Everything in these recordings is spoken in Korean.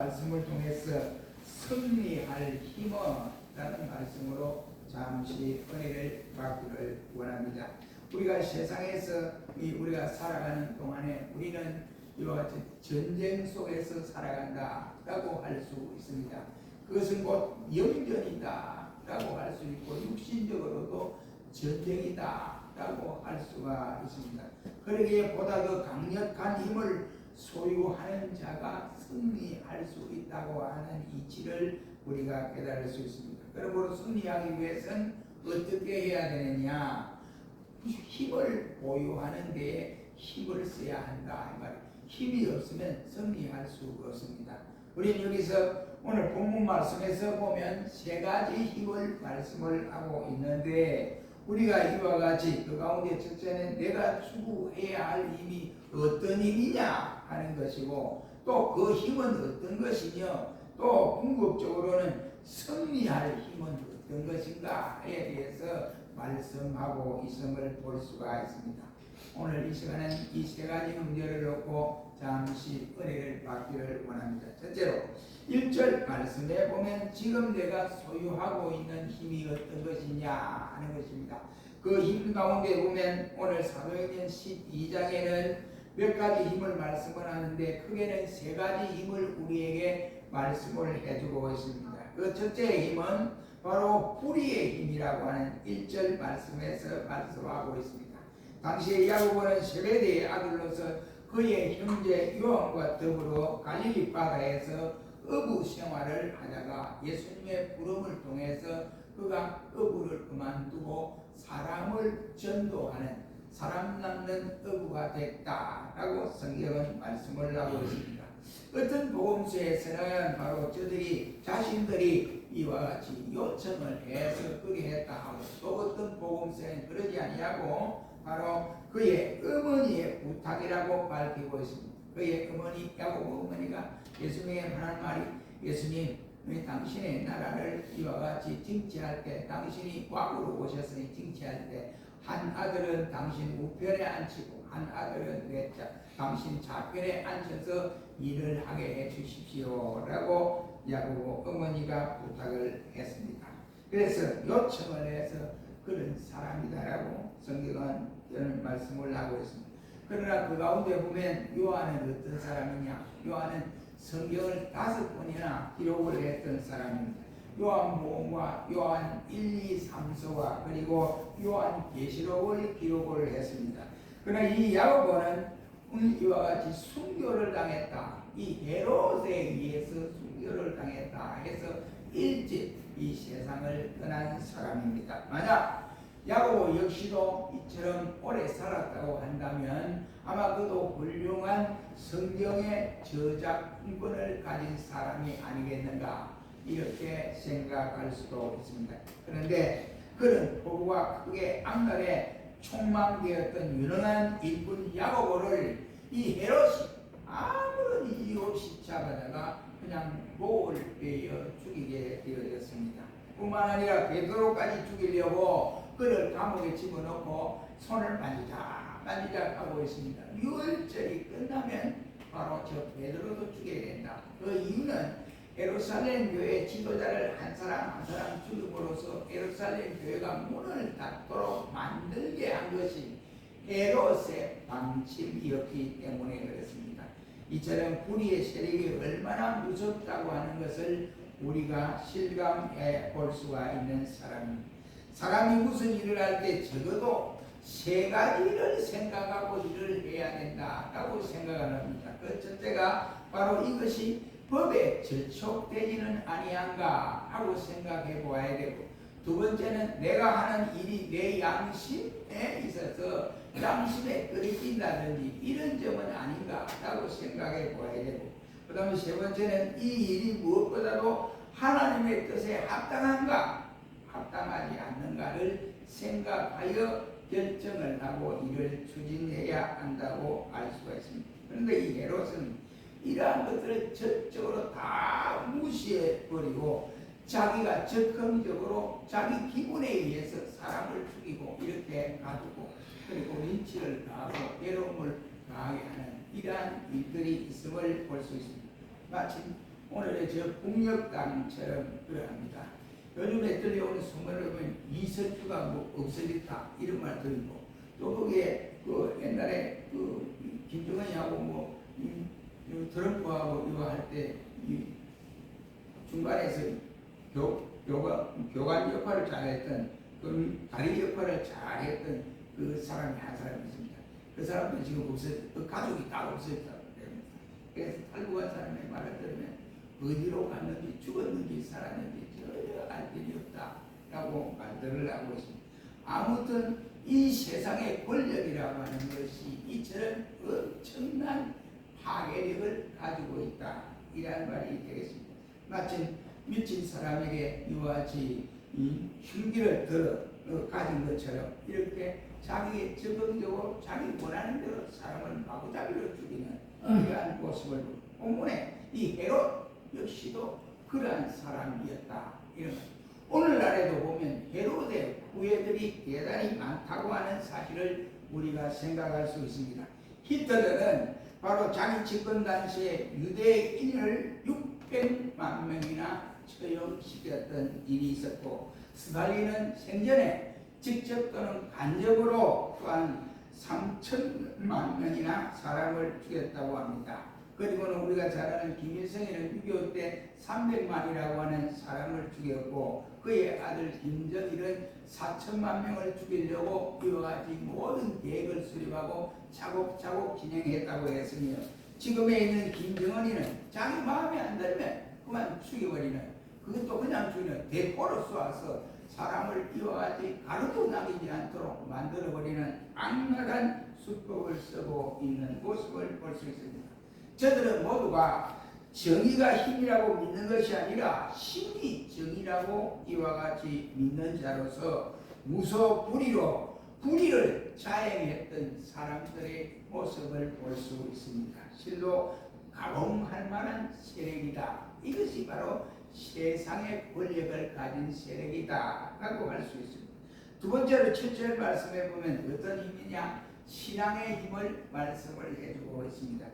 말씀을 통해서 승리할 힘이라는 말씀으로 잠시 은혜를 받기를 원합니다. 우리가 세상에서 우리가 살아가는 동안에 우리는 이와 같이 전쟁 속에서 살아간다라고 할 수 있습니다. 그것은 곧 영전이다라고 할 수 있고 육신적으로도 전쟁이다라고 할 수가 있습니다. 그러기에 보다 더 강력한 힘을 소유하는 자가 승리할 수 있다고 하는 이치를 우리가 깨달을 수 있습니다. 그러므로 승리하기 위해서는 어떻게 해야 되느냐? 힘을 보유하는 데에 힘을 써야 한다. 힘이 없으면 승리할 수 없습니다. 우리는 여기서 오늘 본문 말씀에서 보면 세 가지 힘을 말씀을 하고 있는데, 우리가 이와 같이 그 가운데 첫째는 내가 추구해야 할 힘이 어떤 힘이냐 하는 것이고, 또 그 힘은 어떤 것이며, 또 궁극적으로는 승리할 힘은 어떤 것인가에 대해서 말씀하고 있음을 볼 수가 있습니다. 오늘 이 시간은 이 세 가지 문제를 놓고 잠시 은혜를 받기를 원합니다. 첫째로 1절 말씀에 보면 지금 내가 소유하고 있는 힘이 어떤 것이냐 하는 것입니다. 그 힘 가운데 보면 오늘 사도행전 12장에는 몇 가지 힘을 말씀을 하는데 크게는 세 가지 힘을 우리에게 말씀을 해주고 있습니다. 그 첫째 힘은 바로 불의의 힘이라고 하는 1절 말씀에서 말씀하고 있습니다. 당시에 야고보는 세베대의 아들로서 그의 형제 요한과 더불어 갈릴리 바다에서 어부 생활을 하다가 예수님의 부름을 통해서 그가 어부를 그만두고 사람을 전도하는 사람 낳는 어부가 됐다라고 성경은 말씀을 하고 있습니다. 어떤 복음서에서는 바로 저들이 자신들이 이와 같이 요청을 해서 그렇게 했다 하고, 또 어떤 복음서에는 그러지 아니하고 바로 그의 어머니의 부탁이라고 밝히고 있습니다. 그의 어머니 야고보 어머니가 예수님에게 하는 말이, 예수님 당신의 나라를 이와 같이 징치할 때, 당신이 왕으로 오셨으니 징치할 때 한 아들은 당신 우편에 앉히고 한 아들은 당신 좌편에 앉혀서 일을 하게 해 주십시오 라고 야고보 어머니가 부탁을 했습니다. 그래서 요청을 해서 그런 사람이다라고 성경은 이런 말씀을 하고 있습니다. 그러나 그 가운데 보면 요한은 어떤 사람이냐? 요한은 성경을 5번이나 기록을 했던 사람입니다. 요한복음과 요한 1, 2, 3서와 그리고 요한 계시록을 기록을 했습니다. 그러나 이 야고보는 이와 같이 순교를 당했다, 이 헤롯에 의해서 순교를 당했다 해서 일찍 이 세상을 떠난 사람입니다. 만약 야고보 역시도 이처럼 오래 살았다고 한다면 아마 그도 훌륭한 성경의 저작권을 가진 사람이 아니겠는가, 이렇게 생각할 수도 있습니다. 그런데 그런 포부가 크게 악랄에 총망되었던 유능한 일꾼 야고보를 이 헤롯이 아무런 이유 없이 잡아다가 그냥 목을 베어 죽이게 되어졌습니다. 뿐만 아니라 베드로까지 죽이려고 그를 감옥에 집어넣고 손을 만지작 하고 있습니다. 6월절이 끝나면 바로 저 베드로도 죽여야 된다. 그 이유는 예루살렘 교회 지도자를 한 사람 한 사람 죽임으로써 예루살렘 교회가 문을 닫도록 만들게 한 것이 헤롯의 방침이었기 때문에 그렇습니다. 이처럼 불의의 세력이 얼마나 무섭다고 하는 것을 우리가 실감해 볼 수가 있는 사람입니다. 사람이 무슨 일을 할 때 적어도 세 가지를 생각하고 일을 해야 된다라고 생각을 합니다. 그 첫째가 바로 이것이 법에 절촉되지는 아니한가 하고 생각해 보아야 되고, 두 번째는 내가 하는 일이 내 양심에 있어서 양심에 끓이긴다든지 이런 점은 아닌가 라고 생각해 보아야 되고, 그 다음에 세 번째는 이 일이 무엇보다도 하나님의 뜻에 합당한가 합당하지 않는가를 생각하여 결정을 하고 일을 추진해야 한다고 알 수가 있습니다. 그런데 이 헤롯은 이러한 것들을 전적으로 다 무시해버리고 자기가 적극적으로 자기 기분에 의해서 사람을 죽이고 이렇게 가지고, 그리고 린치를 가하고 괴로움을 가하게 하는 이러한 일들이 있음을 볼 수 있습니다. 마침 오늘의 저 북녘땅처럼 그러합니다. 요즘에 들려오는 소문을 보면 이석주가 뭐 없어졌다 이런 말 들고 또 거기에 그 옛날에 그 김정은이하고 뭐 트럼프하고 이거 할 때 중간에서 교관 역할을 잘했던 그 다리 역할을 잘했던 그 사람이 한 사람이 있습니다. 그 사람도 지금 없어졌다. 그 가족이 다 없어졌다고 합니다. 그래서 탈북한 사람의 말을 들으면 어디로 갔는지 죽었는지 살았는지 전혀 알 길이 없다라고 말들을 하고 있습니다. 아무튼 이 세상의 권력이라고 하는 것이 이처럼 엄청난 파괴력을 가지고 있다 이라는 말이 되겠습니다. 마침 미친 사람에게 이와 같이 흉기를 들어 가진 것처럼 이렇게 자기 적극적으로 자기 원하는 대로 사람을 마구잡이로 죽이는 이러한 모습을 본문에 이 헤롯 역시도 그러한 사람이었다. 이런 것. 오늘날에도 보면 헤롯의 후예들이 대단히 많다고 하는 사실을 우리가 생각할 수 있습니다. 히틀러는 바로 자기 집권 당시에 유대인을 600만 명이나 처형시켰던 일이 있었고, 스탈린은 생전에 직접 또는 간접으로 또한 3천만 명이나 사람을 죽였다고 합니다. 그리고는 우리가 잘 아는 김일성이는 6.25 때 300만이라고 하는 사람을 죽였고, 그의 아들 김정일은 4천만 명을 죽이려고 이와 같이 모든 계획을 수립하고 차곡차곡 진행했다고 했으며, 지금에 있는 김정은이는 자기 마음에 안 들면 그만 죽여버리는, 그것도 그냥 죽이는 대포로 쏘아서 사람을 이와 같이 가루도 남기지 않도록 만들어버리는 악랄한 수법을 쓰고 있는 모습을 볼 수 있습니다. 저들은 모두가 정의가 힘이라고 믿는 것이 아니라 힘이 정의라고 이와 같이 믿는 자로서 무소불위로 불의를 자행했던 사람들의 모습을 볼 수 있습니다. 실로 가공할 만한 세력이다. 이것이 바로 세상의 권력을 가진 세력이다 라고 할 수 있습니다. 두 번째로 7절 말씀에 보면 어떤 힘이냐, 신앙의 힘을 말씀을 해주고 있습니다.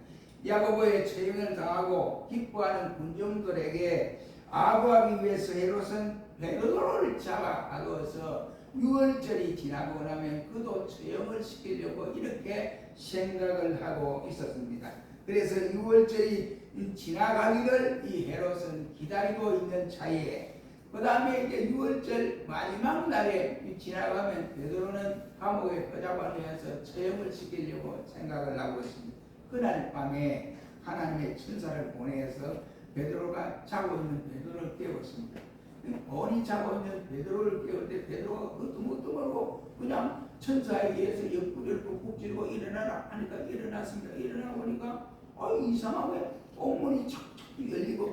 야고보의 처형을 당하고 기뻐하는 군중들에게 아부하기 위해서 헤롯은 베드로를 잡아 가두어서 6월절이 지나고 나면 그도 처형을 시키려고 이렇게 생각을 하고 있었습니다. 그래서 6월절이 지나가기를 이 헤롯은 기다리고 있는 차이에, 그 다음에 이제 6월절 마지막 날에 지나가면 베드로는 감옥에 포잡아내서 처형을 시키려고 생각을 하고 있습니다. 그날 밤에 하나님의 천사를 보내서 베드로가 자고 있는 베드로를 깨웠습니다. 본이 자고 있는 베드로를 깨울 때 베드로가 그것도 뭣도 모르고 그냥 천사에 의해서 옆구리를 꾹꾹 찌르고 일어나라 하니까 일어났습니다. 일어나 보니까 이상하게 옥문이 착착 열리고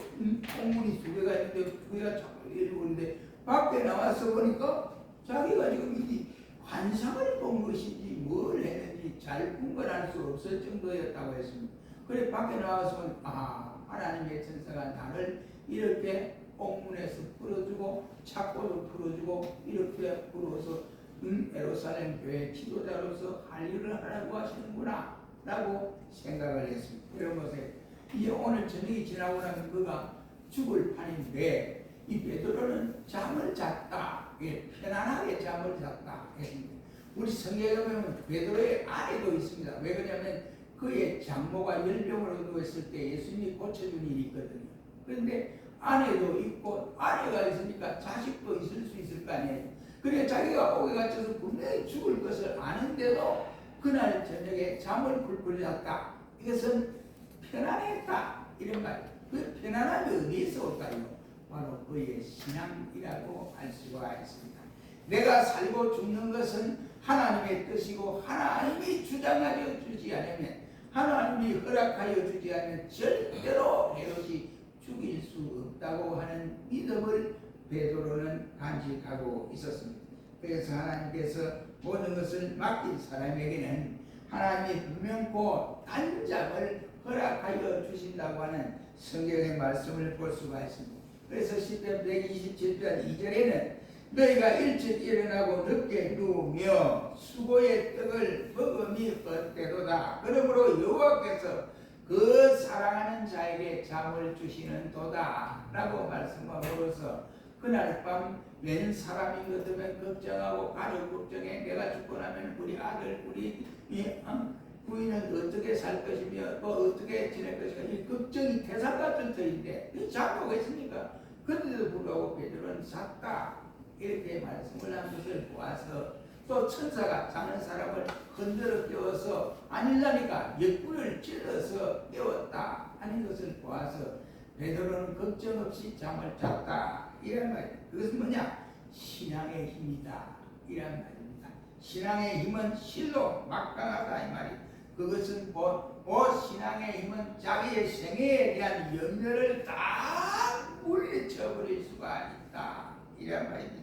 옥문이 두 개가 있는데 두 개가 착 열리고 있는데 밖에 나와서 보니까 자기가 지금 이 환상을 본 것인지 뭘 했는지 잘 분간할 수 없을 정도였다고 했습니다. 그래 밖에 나와서 하나님의 천사가 나를 이렇게 옥문에서 풀어주고 착고도 풀어주고 이렇게 풀어서 예루살렘 교회 지도자로서 할 일을 하라고 하시는구나 라고 생각을 했습니다. 그러면서 이제 오늘 저녁이 지나고 나면 그가 죽을 판인데 이 베드로는 잠을 잤다. 편안하게 잠을 잤다 했습니다. 우리 성경에 보면 베드로의 아내도 있습니다. 왜 그러냐면 그의 장모가 열병으로 누웠을 때 예수님이 고쳐준 일이 있거든요. 그런데 아내도 있고 아내가 있으니까 자식도 있을 수 있을 거 아니에요. 그래 자기가 옥에 갇혀서 분명히 죽을 것을 아는데도 그날 저녁에 잠을 굴굴 잤다. 이것은 편안했다 이런 말. 그 편안함이 어디에서 올까요? 바로 그의 신앙이라고 할 수가 있습니다. 내가 살고 죽는 것은 하나님의 뜻이고 하나님이 주장하여 주지 않으면, 하나님이 허락하여 주지 않으면 절대로 헤롯이 죽일 수 없다고 하는 믿음을 베드로는 간직하고 있었습니다. 그래서 하나님께서 모든 것을 맡긴 사람에게는 하나님이 분명코 단잠을 허락하여 주신다고 하는 성경의 말씀을 볼 수가 있습니다. 그래서 시편 127편 2절에는 너희가 일찍 일어나고 늦게 누우며 수고의 떡을 먹음이 헛되도다. 그러므로 여호와께서 그 사랑하는 자에게 잠을 주시는 도다 라고 말씀함으로써 그날 밤 웬 사람인 것 같으면 걱정하고 가족 걱정해. 내가 죽고 나면 우리 아들 우리 부인은 어떻게 살 것이며 어떻게 지낼 것인가, 이 걱정이 태산 같은 터인데 이 자고 있습니까? 그런데도 불구하고 베드로는 잤다 이렇게 말씀을 한 것을 보아서, 또 천사가 자는 사람을 흔들어 깨워서 아니라니까 옆구리를 찔러서 깨웠다 하는 것을 보아서 베드로는 걱정 없이 잠을 잤다 이란 말이에요. 그것은 뭐냐? 신앙의 힘이다 이란 말입니다. 신앙의 힘은 실로 막강하다 이 말이에요. 그것은 신앙의 힘은 자기의 생애에 대한 염려를 다 물리쳐버릴 수가 있다 이란 말입니다.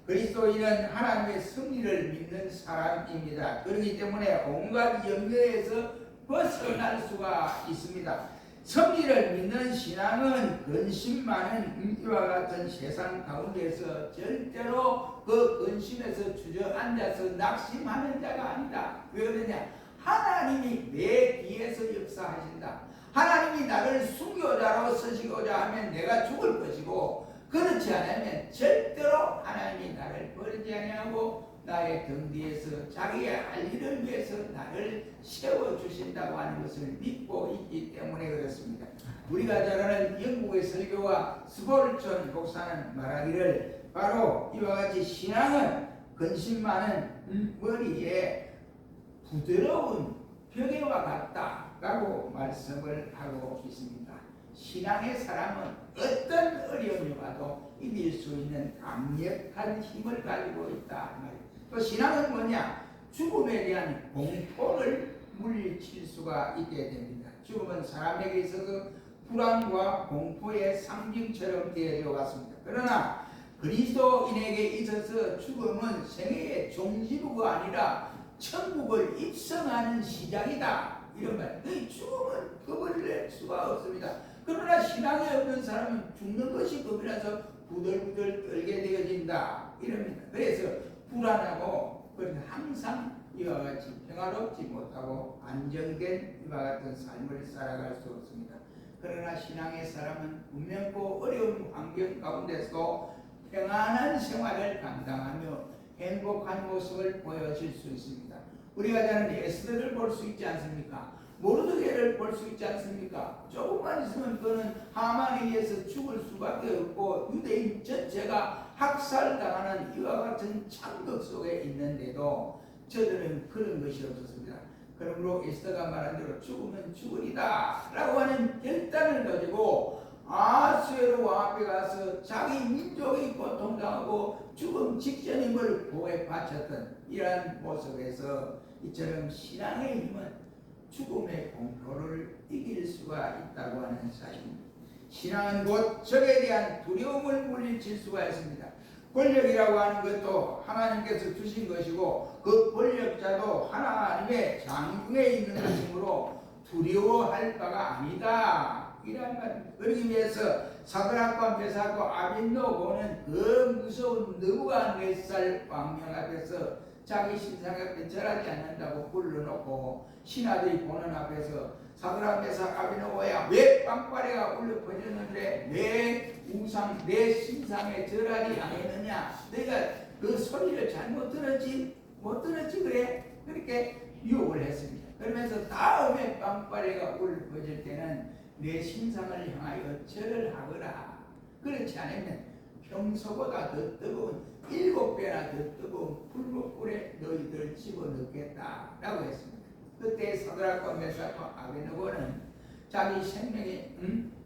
그리스도인은 하나님의 승리를 믿는 사람입니다. 그렇기 때문에 온갖 염려에서 벗어날 수가 있습니다. 승리를 믿는 신앙은 근심 많은 이와 같은 세상 가운데서 절대로 그 근심에서 주저앉아서 낙심하는 자가 아니다. 왜 그러냐? 하나님이 내 뒤에서 역사하신다. 하나님이 나를 순교자로 쓰시고자 하면 내가 죽을 것이고, 그렇지 않으면 절대로 하나님이 나를 버리지 아니하고 나의 등 뒤에서 자기의 할 일을 위해서 나를 세워주신다고 하는 것을 믿고 있기 때문에 그렇습니다. 우리가 잘 아는 영국의 설교가 스볼전 목사는 말하기를 바로 이와 같이 신앙은 근심 많은 머리에 부드러운 벽에와 같다라고 말씀을 하고 있습니다. 신앙의 사람은 어떤 어려움이 와도 이길 수 있는 강력한 힘을 가지고 있다. 또 신앙은 뭐냐? 죽음에 대한 공포를 물리칠 수가 있게 됩니다. 죽음은 사람에게 있어서 불안과 공포의 상징처럼 되어져 왔습니다. 그러나 그리스도인에게 있어서 죽음은 생애의 종지부가 아니라 천국을 입성하는 시작이다. 이런 말. 죽음은 겁을 낼 수가 없습니다. 그러나 신앙이 없는 사람은 죽는 것이 겁이라서 부들부들 떨게 되어진다. 이럽니다. 그래서 불안하고 항상 이와 같이 평화롭지 못하고 안정된 이와 같은 삶을 살아갈 수 없습니다. 그러나 신앙의 사람은 문명고 어려운 환경 가운데서도 평안한 생활을 감당하며 행복한 모습을 보여줄 수 있습니다. 우리가 잘 아는 에스더를 볼 수 있지 않습니까? 모르드게를 볼 수 있지 않습니까? 조금만 있으면 그는 하만에 의해서 죽을 수밖에 없고 유대인 전체가 학살당하는 이와 같은 참극 속에 있는데도 저들은 그런 것이 없었습니다. 그러므로 에스더가 말한 대로 죽으면 죽으리다 라고 하는 결단을 가지고 아수에로 왕 앞에 가서 자기 민족이 고통당하고 죽음 직전임을 보호해 바쳤던 이러한 모습에서 이처럼 신앙의 힘은 죽음의 공포를 이길 수가 있다고 하는 사실입니다. 신앙은 곧 적에 대한 두려움을 물리칠 수가 있습니다. 권력이라고 하는 것도 하나님께서 주신 것이고 그 권력자도 하나님의 장중에 있는 것이므로 두려워할 바가 아니다. 이란 말입니다. 그러기 위해서 사드락과 메삭과 아벳노고는 그 무서운 느부갓네살 왕명 앞에서 자기 신상 앞에 절하지 않는다고 불러놓고 신하들이 보는 앞에서 사드락 메삭 아벳노고야 왜 빵빠레가 울려 퍼졌는데 왜 우상 내 신상에 절하지 않았느냐? 너희가 그 소리를 잘못 들었지? 못 들었지 그래? 그렇게 유혹을 했습니다. 그러면서 다음에 빵빠레가 울려 퍼질 때는 내 신상을 향하여 절을 하거라. 그렇지 않으면 평소보다 더 뜨거운 7배나 더 뜨거운 불못불에 너희들을 집어넣겠다 라고 했습니다. 그때 사드락과 메삭과 아벳노고는 자기 생명에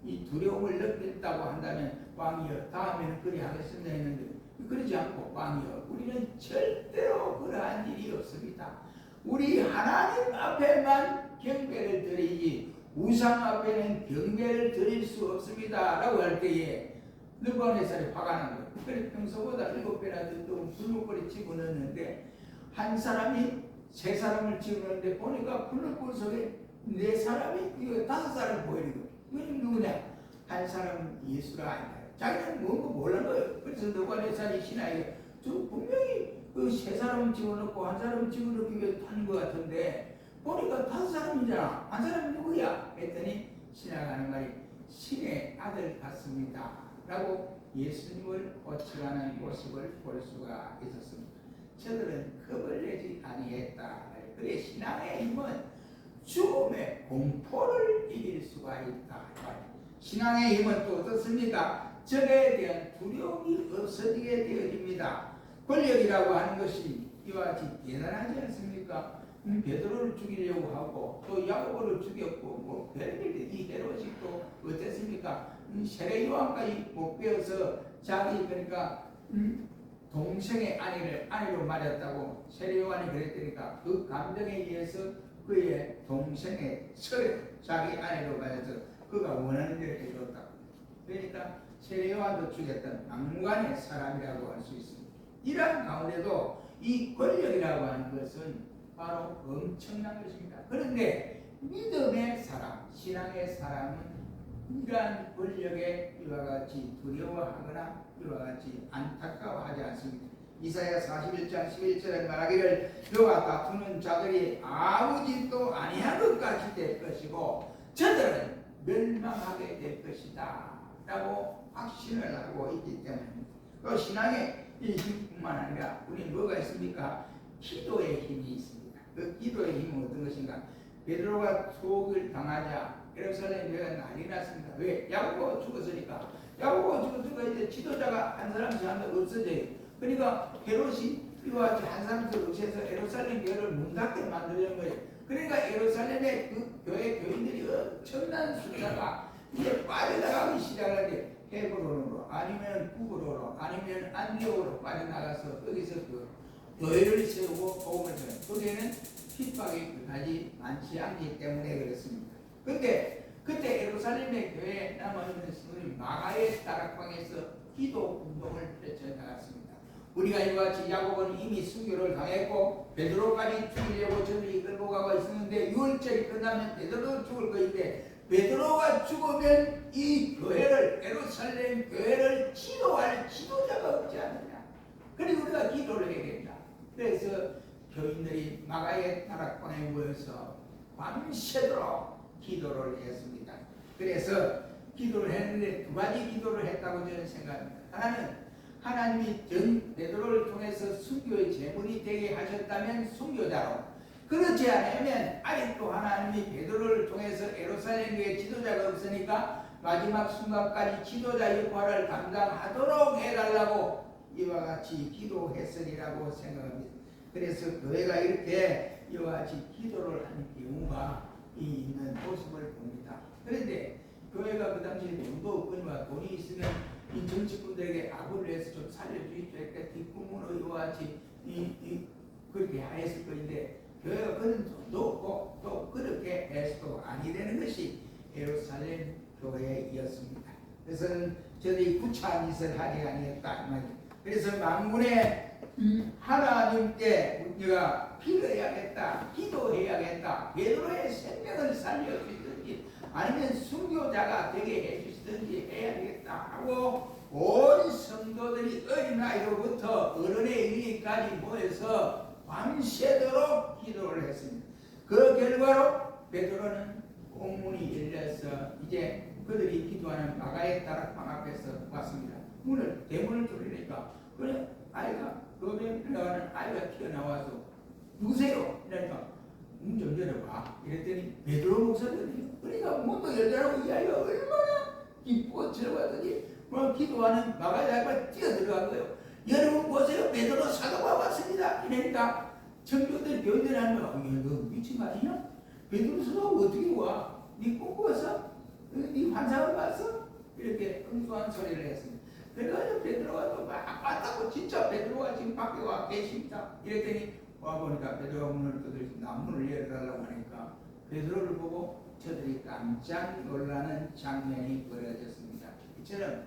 이 두려움을 느꼈다고 한다면 왕이여 다음에는 그리 하겠습니다 했는데 그러지 않고 왕이여 우리는 절대로 그러한 일이 없습니다. 우리 하나님 앞에만 경배를 드리지 우상 앞에는 경배를 드릴 수 없습니다 라고 할 때에 느부갓네살이 화가 난 거예요. 그래서 평소보다 7배나 더 뜨거운 불목걸이 집어넣었는데 한 사람이 3사람을 집어넣는데 보니까 불목걸이 속에 4사람이 이거 5사람이 보이는 거예요. 이건 누구냐? 한 사람은 예수라 아니다. 자기는 뭔가 몰라는 거예요. 그래서 느부갓네살이 신하에게 저 분명히 그 3사람을 집어넣고 1사람을 집어넣기 위해 타는 것 같은데 보니까 5사람이잖아. 한 사람이 누구야? 했더니 신하가 하는 말이 신의 아들 같습니다 라고 예수님을 호칭하는 모습을 볼 수가 있었습니다. 저들은 겁을 내지 아니했다. 그래 신앙의 힘은 죽음의 공포를 이길 수가 있다. 신앙의 힘은 또 어떻습니까? 적에 대한 두려움이 없어지게 되어집니다. 권력이라고 하는 것이 이와 같이 대단하지 않습니까? 베드로를 죽이려고 하고 또 야고보를 죽였고 뭐 별일이 이 헤롯이또 어땠습니까? 세례 요한까지 못 배워서 자기 그러니까 동생의 아내로 말했다고 세례 요한이 그랬으니까 그 감정에 의해서 그의 동생의 설에 자기 아내로 말해서 그가 원하는 대로 해줬다. 그러니까 세례 요한도 죽였던 막무가내 사람이라고 할 수 있습니다. 이러한 가운데도 이 권력이라고 하는 것은 바로 엄청난 것입니다. 그런데 믿음의 사람, 신앙의 사람은 이러한 권력에 이와 같이 두려워하거나 이와 같이 안타까워하지 않습니다. 이사야 41장 11절에 말하기를 너와 다투는 자들이 아무 짓도 아니한 것 같이 될 것이고 저들은 멸망하게 될 것이다 라고 확신을 하고 있기 때문입니다. 그 신앙의 이 힘뿐만 아니라 우리는 뭐가 있습니까? 기도의 힘이 있습니다. 그 기도의 힘은 어떤 것인가? 베드로가 투옥을 당하자 예루살렘 교회가 난리 났습니다. 왜? 야고보가 죽었으니까. 야고보가 죽었으니까 이제 지도자가 한 사람씩 하면 없어져요. 그러니까 헤롯이 이와 같이 한 사람씩 없애서 예루살렘 교회를 문 닫게 만들려는 거예요. 그러니까 예루살렘의 그 교회 교인들이 엄청난 숫자가 이제 빠져나가기 시작하는데 헤브론으로 아니면 구브로로 아니면 안디옥으로 빠져나가서 거기서 그 교회를 세우고 복음을 전해요. 거기에는 핍박이 그다지 많지 않기 때문에 그렇습니다. 그때 예루살렘의 교회에 남아있는 성도들이 마가의 다락방에서 기도 운동을 펼쳐나갔습니다. 우리가 이와 같이 야고보는 이미 순교를 당했고 베드로까지 죽이려고 저들이 끌고 가고 있었는데 6월절이 끝나면 베드로도 죽을 것인데 베드로가 죽으면 이 교회를 예루살렘 교회를 지도할 지도자가 없지 않느냐. 그리고 우리가 기도를 해야 된다. 그래서 교인들이 마가의 다락방에 모여서 밤새도록 기도를 했습니다. 그래서 기도를 했는데 두 가지 기도를 했다고 저는 생각합니다. 하나는 하나님이 전 베드로를 통해서 순교의 제물이 되게 하셨다면 순교자로, 그렇지 않으면 아직도 하나님이 베드로를 통해서 예루살렘 교회 지도자가 없으니까 마지막 순간까지 지도자 역할을 감당하도록 해달라고 이와 같이 기도했으리라고 생각합니다. 그래서 교회가 이렇게 이와 같이 기도를 하는 경우가 있는 모습을 봅니다. 그런데 교회가 그 당시에 돈도 없거니와 돈이 있으면 이 정치꾼들에게 아부를 해서 좀 살려주십시오. 이렇게 뒷구문으로 이와 같이 그렇게 하였을 것인데 교회가 그런 돈도 없고 또 그렇게 해서도 아니 되는 것이 예루살렘 교회였습니다. 그래서 저들이 구차한 짓을 하지 아니했다. 그래서 만군의 하나님께 우리가 빌어야겠다, 기도해야겠다, 베드로의 생명을 살려주시든지 아니면 순교자가 되게 해주시든지 해야겠다 하고 온 성도들이 어린아이로부터 어른에 이르기까지 모여서 밤새도록 기도를 했습니다. 그 결과로 베드로는 공문이 열려서 이제 그들이 기도하는 마가의 다락방 앞에서 왔습니다. 대문을 뚫으니까 그래 아이가 로벤이라는 아이가 튀어나와서 누구세요? 이러니까 문 좀 열어봐. 이랬더니 베드로 목사거든요. 그러니까 문도 열자라고 이 아이가 얼마나 기쁘고 들어가더니 기도하는 마가의 아이가 뛰어들어간 거예요. 여러분 보세요. 베드로 사도가 왔습니다. 이러니까 청교들 교인들이 하는 거야. 너 미친 거 아니냐? 베드로 사도가 어떻게 와? 네 꿈꾸었어? 네 환상을 봤어? 이렇게 엉뚱한 소리를 했습니다. 그래가지고 베드로가 또 막 왔다고 진짜 베드로가 지금 밖에 와 계십니다. 이랬더니 와보니까 베드로가 문을 두드려서 문을 열어달라고 하니까 베드로를 보고 저들이 깜짝 놀라는 장면이 벌어졌습니다. 이처럼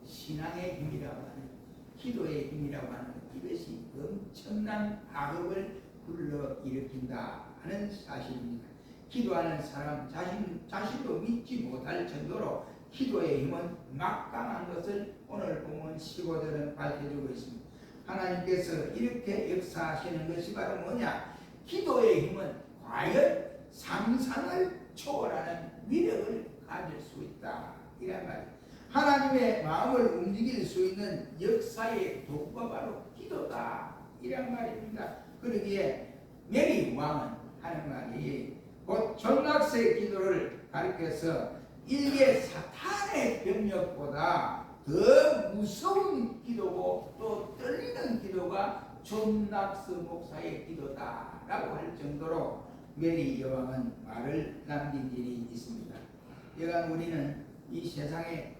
신앙의 힘이라고 하는, 기도의 힘이라고 하는 이것이 엄청난 악업을 불러일으킨다 하는 사실입니다. 기도하는 사람 자신도 믿지 못할 정도로 기도의 힘은 막강한 것을 오늘 본문 15절은 밝혀주고 있습니다. 하나님께서 이렇게 역사하시는 것이 바로 뭐냐? 기도의 힘은 과연 상상을 초월하는 위력을 가질 수 있다. 이란 말이에요. 하나님의 마음을 움직일 수 있는 역사의 도구가 바로 기도다. 이란 말입니다. 그러기에 메리 왕은 하는 말이 곧 전락세 기도를 가리켜서 일개 사탄의 병력보다 더 무서운 기도고 또 떨리는 기도가 존 낙스 목사의 기도다라고 할 정도로 메리 여왕은 말을 남긴 일이 있습니다. 여간 우리는 이 세상에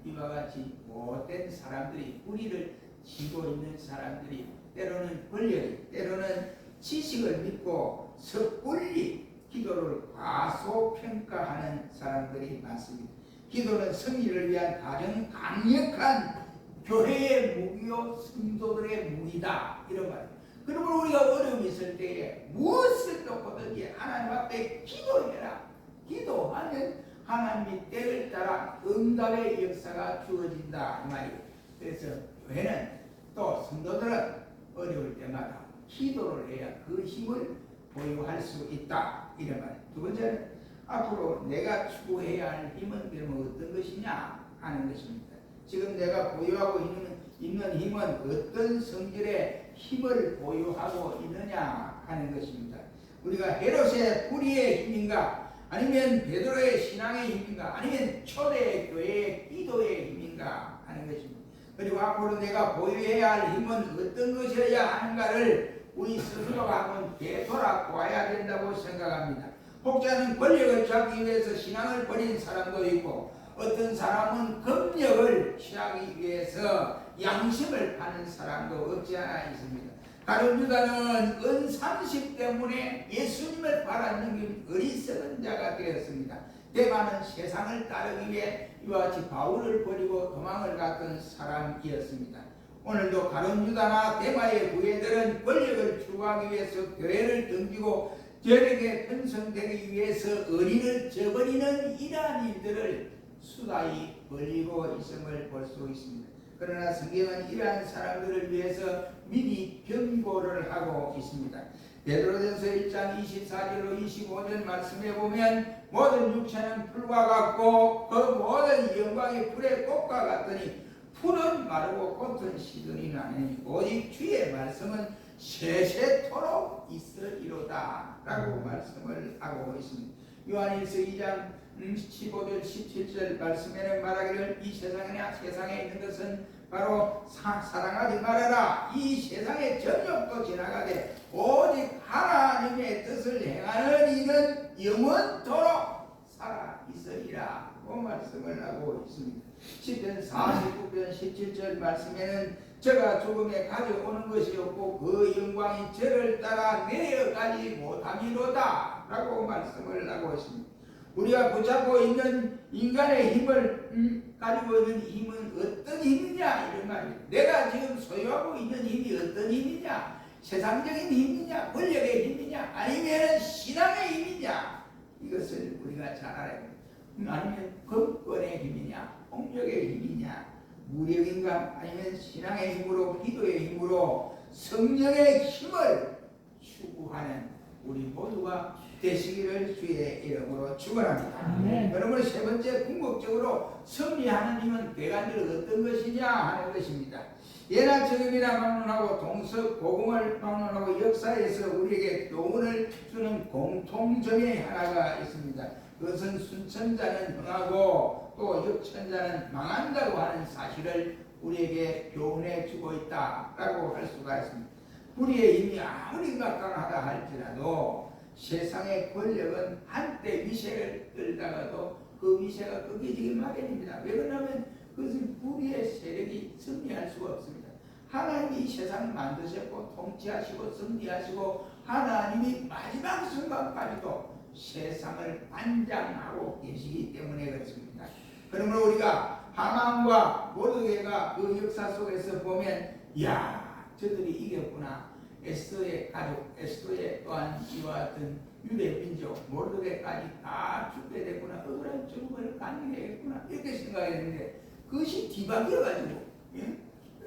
이와 같이 못된 사람들이 뿌리를 쥐고 있는 사람들이 때로는 권력이 때로는 지식을 믿고 섣불리 기도를 과소평가하는 사람들이 많습니다. 기도는 승리를 위한 가장 강력한 교회의 무기요 성도들의 무기다 이런 말이에요. 그러므로 우리가 어려움이 있을 때에 무엇을 놓고든지 하나님 앞에 기도해라. 기도하면 하나님이 때를 따라 응답의 역사가 주어진다 이 말이에요. 그래서 교회는 또 성도들은 어려울 때마다 기도를 해야 그 힘을 보유할 수 있다 이런 말이에요. 두 번째는 앞으로 내가 추구해야 할 힘은 그러면 어떤 것이냐 하는 것입니다. 지금 내가 보유하고 있는 힘은 어떤 성질의 힘을 보유하고 있느냐 하는 것입니다. 우리가 헤롯의 뿌리의 힘인가 아니면 베드로의 신앙의 힘인가 아니면 초대 교회의 기도의 힘인가 하는 것입니다. 그리고 앞으로 내가 보유해야 할 힘은 어떤 것이어야 하는가를 우리 스스로가 한번 되돌아보아야 된다고 생각합니다. 혹자는 권력을 잡기 위해서 신앙을 버린 사람도 있고 어떤 사람은 금력을 취하기 위해서 양심을 파는 사람도 없지 않아 있습니다. 가룟 유다는 은상식 때문에 예수님을 팔아넘긴 어리석은 자가 되었습니다. 데마는 세상을 따르기 위해 이와 같이 바울을 버리고 도망을 갔던 사람이었습니다. 오늘도 가룟 유다나 데마의 부회들은 권력을 추구하기 위해서 교회를 등지고 저에게 편성되기 위해서 의리를 저버리는 이러한 일들을 수다히 벌리고 있음을 볼 수 있습니다. 그러나 성경은 이러한 사람들을 위해서 미리 경고를 하고 있습니다. 베드로전서 1장 24절로 25절 말씀에 보면 모든 육체는 풀과 같고 그 모든 영광이 풀의 꽃과 같더니 풀은 마르고 꽃은 시들이 나니 오직 주의 말씀은 세세토록 있으리로다 라고 말씀을 하고 있습니다. 요한일서 2장 15절 17절 말씀에는 말하기를 이 세상에 있는 것은 바로 사랑하지 말아라. 이 세상의 정욕도 지나가되 오직 하나님의 뜻을 행하는 이는 영원토록 살아 있으리라 고 말씀을 하고 있습니다. 시편 49편 17절 말씀에는 저가 죽음에 가져오는 것이 없고 그 영광이 저를 따라 내려가지 못함이로다 라고 말씀을 하고 있습니다. 우리가 붙잡고 있는 인간의 힘을 가지고 있는 힘은 어떤 힘이냐 이런 말이에요. 내가 지금 소유하고 있는 힘이 어떤 힘이냐, 세상적인 힘이냐, 권력의 힘이냐, 아니면 신앙의 힘이냐, 이것을 우리가 잘 알아야 됩니다. 아니면 법권의 힘이냐, 폭력의 힘이냐, 무력인가, 아니면 신앙의 힘으로, 기도의 힘으로 성령의 힘을 추구하는 우리 모두가 되시기를 주의 이름으로 축원합니다. 여러분 세 번째 궁극적으로 승리하는 힘은 대관절 어떤 것이냐 하는 것입니다. 예나 지금이나 막론하고 동서 복음을 막론하고 역사에서 우리에게 교훈을 주는 공통점이 하나가 있습니다. 그것은 순천자는 흥하고 또 역천자는 망한다고 하는 사실을 우리에게 교훈해 주고 있다라고 할 수가 있습니다. 우리의 힘이 아무리 막강하다 할지라도 세상의 권력은 한때 위세를 끌다가도 그 위세가 꺾이기 마련입니다. 왜 그러냐면 그것은 불의의 세력이 승리할 수가 없습니다. 하나님이 이 세상을 만드셨고 통치하시고 승리하시고 하나님이 마지막 순간까지도 세상을 관장하고 계시기 때문에 그렇습니다. 그러므로 우리가 하만과 모르게가 그 역사 속에서 보면 야 저들이 이겼구나. 에스더의 가족, 에스더의 또한 이와 같은 유대 민족, 모르게까지 다 죽게 됐구나. 억울한 죽음을 간직해야겠구나. 이렇게 생각했는데 그것이 뒤바뀌어가지고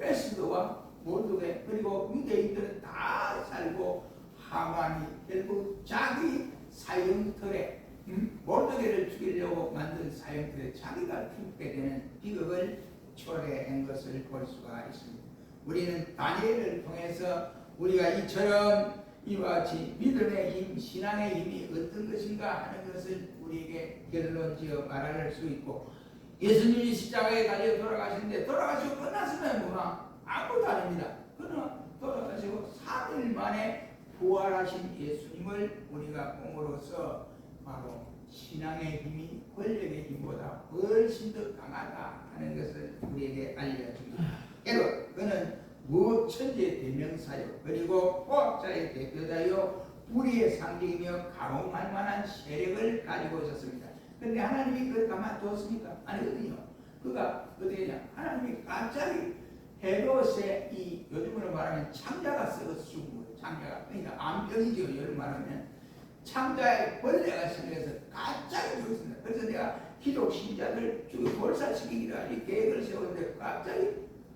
에스더와 모르게 그리고 유대인들은 다 살고 하만이 결국 자기 사형틀에 모르드게를 죽이려고 만든 사형들에 자기가 죽게 되는 비극을 초래한 것을 볼 수가 있습니다. 우리는 다니엘을 통해서 우리가 이처럼 이와 같이 믿음의 힘, 신앙의 힘이 어떤 것인가 하는 것을 우리에게 결론지어 말할 수 있고, 예수님이 십자가에 달려 돌아가시는데 돌아가시고 끝났으면 뭐가 아무것도 아닙니다. 그러나 돌아가시고 3일 만에 부활하신 예수님을 우리가 봄으로써 바로 신앙의 힘이 권력의 힘보다 훨씬 더 강하다 하는 것을 우리에게 알려줍니다. 그는 무천지의 대명사요, 그리고 포악자의 대표자요, 불의의 상징이며 가공할 만한 세력을 가지고 있었습니다. 그런데 하나님이 그걸 가만두었습니까? 아니거든요. 그가 어디냐? 하나님이 갑자기 헤롯의 이 요즘으로 말하면 창자가 썩어서 죽은 거예요. 창자가. 그러니까 암병이죠. 요즘 말하면 창자의 벌레가 생겨서 갑자기 죽었습니다. 그래서 내가 기독 신자들 죽여 몰살시키기로 하니 계획을 세웠는데 갑자기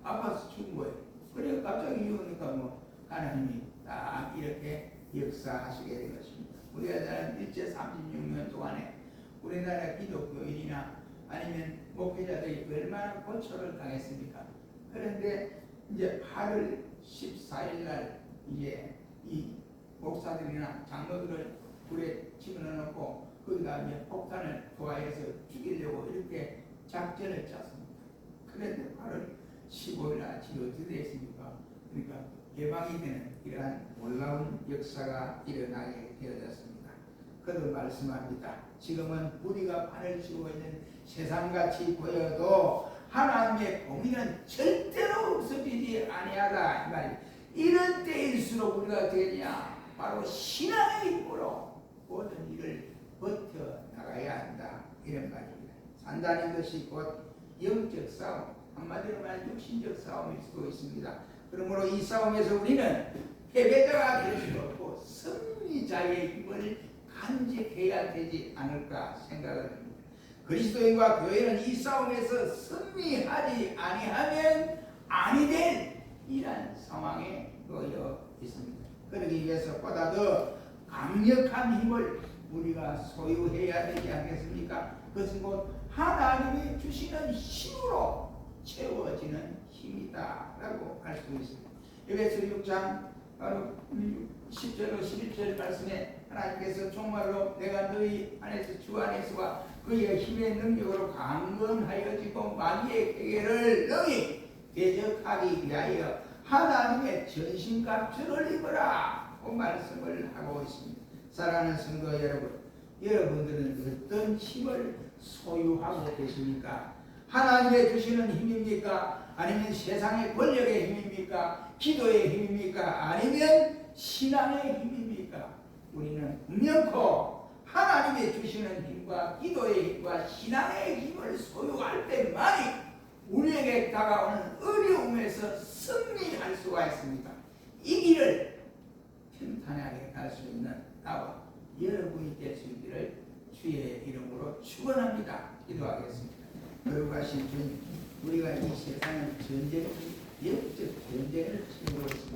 아파서 죽은 거예요. 그래서 갑자기 이러니까 하나님이 딱 이렇게 역사하시게 된 것입니다. 우리나라는 일제 36년 동안에 우리나라 기독교인이나 아니면 목회자들이 얼마나 고초를 당했습니까? 그런데 이제 8월 14일 날 이제 이 목사들이나 장로들을 불에 집어넣고 거기다 이제 폭탄을 투하해서 죽이려고 이렇게 작전을 짰습니다. 그런데 8월 15일 아침에 어떻게 되었습니까? 그러니까 개방이 되는 이러한 놀라운 역사가 일어나게 되어졌습니다. 그도 말씀합니다. 지금은 우리가 판을 치고 있는 세상같이 보여도 하나님의 공의는 절대로 없어지지 아니하다. 이 말이에요. 이런 때일수록 우리가 되냐? 바로 신앙의 힘으로 모든 일을 버텨나가야 한다. 이런 말입니다. 산다는 것이 곧 영적 싸움, 한마디로 말하면 육신적 싸움일 수도 있습니다. 그러므로 이 싸움에서 우리는 패배자가 될 수 없고 승리자의 힘을 간직해야 되지 않을까 생각을 합니다. 그리스도인과 교회는 이 싸움에서 승리하지 아니하면 아니 될 이러한 상황에 놓여 있습니다. 그러기 위해서 보다 더 강력한 힘을 우리가 소유해야 되지 않겠습니까? 그것은 곧 하나님이 주시는 힘으로 채워지는 힘이다 라고 할 수 있습니다. 에베소 6장 10절로 11절 말씀에 하나님께서 정말로 내가 너희 안에서 주 안에서와 그의 힘의 능력으로 강건하여지고 마귀의 계계를 능히 대적하기 위하여 하나님의 전신갑주를 입으라 그 말씀을 하고 있습니다. 사랑하는 성도 여러분, 여러분들은 어떤 힘을 소유하고 계십니까? 하나님의 주시는 힘입니까? 아니면 세상의 권력의 힘입니까? 기도의 힘입니까? 아니면 신앙의 힘입니까? 우리는 분명코 하나님의 주시는 힘과 기도의 힘과 신앙의 힘을 소유할 때만이 우리에게 다가오는 어려움에서 승리할 수가 있습니다. 이 길을 평탄하게 갈 수 있는 나와 여러분이 될 수 있기를 주의 이름으로 축원합니다. 기도하겠습니다. 거룩하신 주님, 우리가 이 세상은 전쟁, 영적 전쟁을 치르고 있습니다.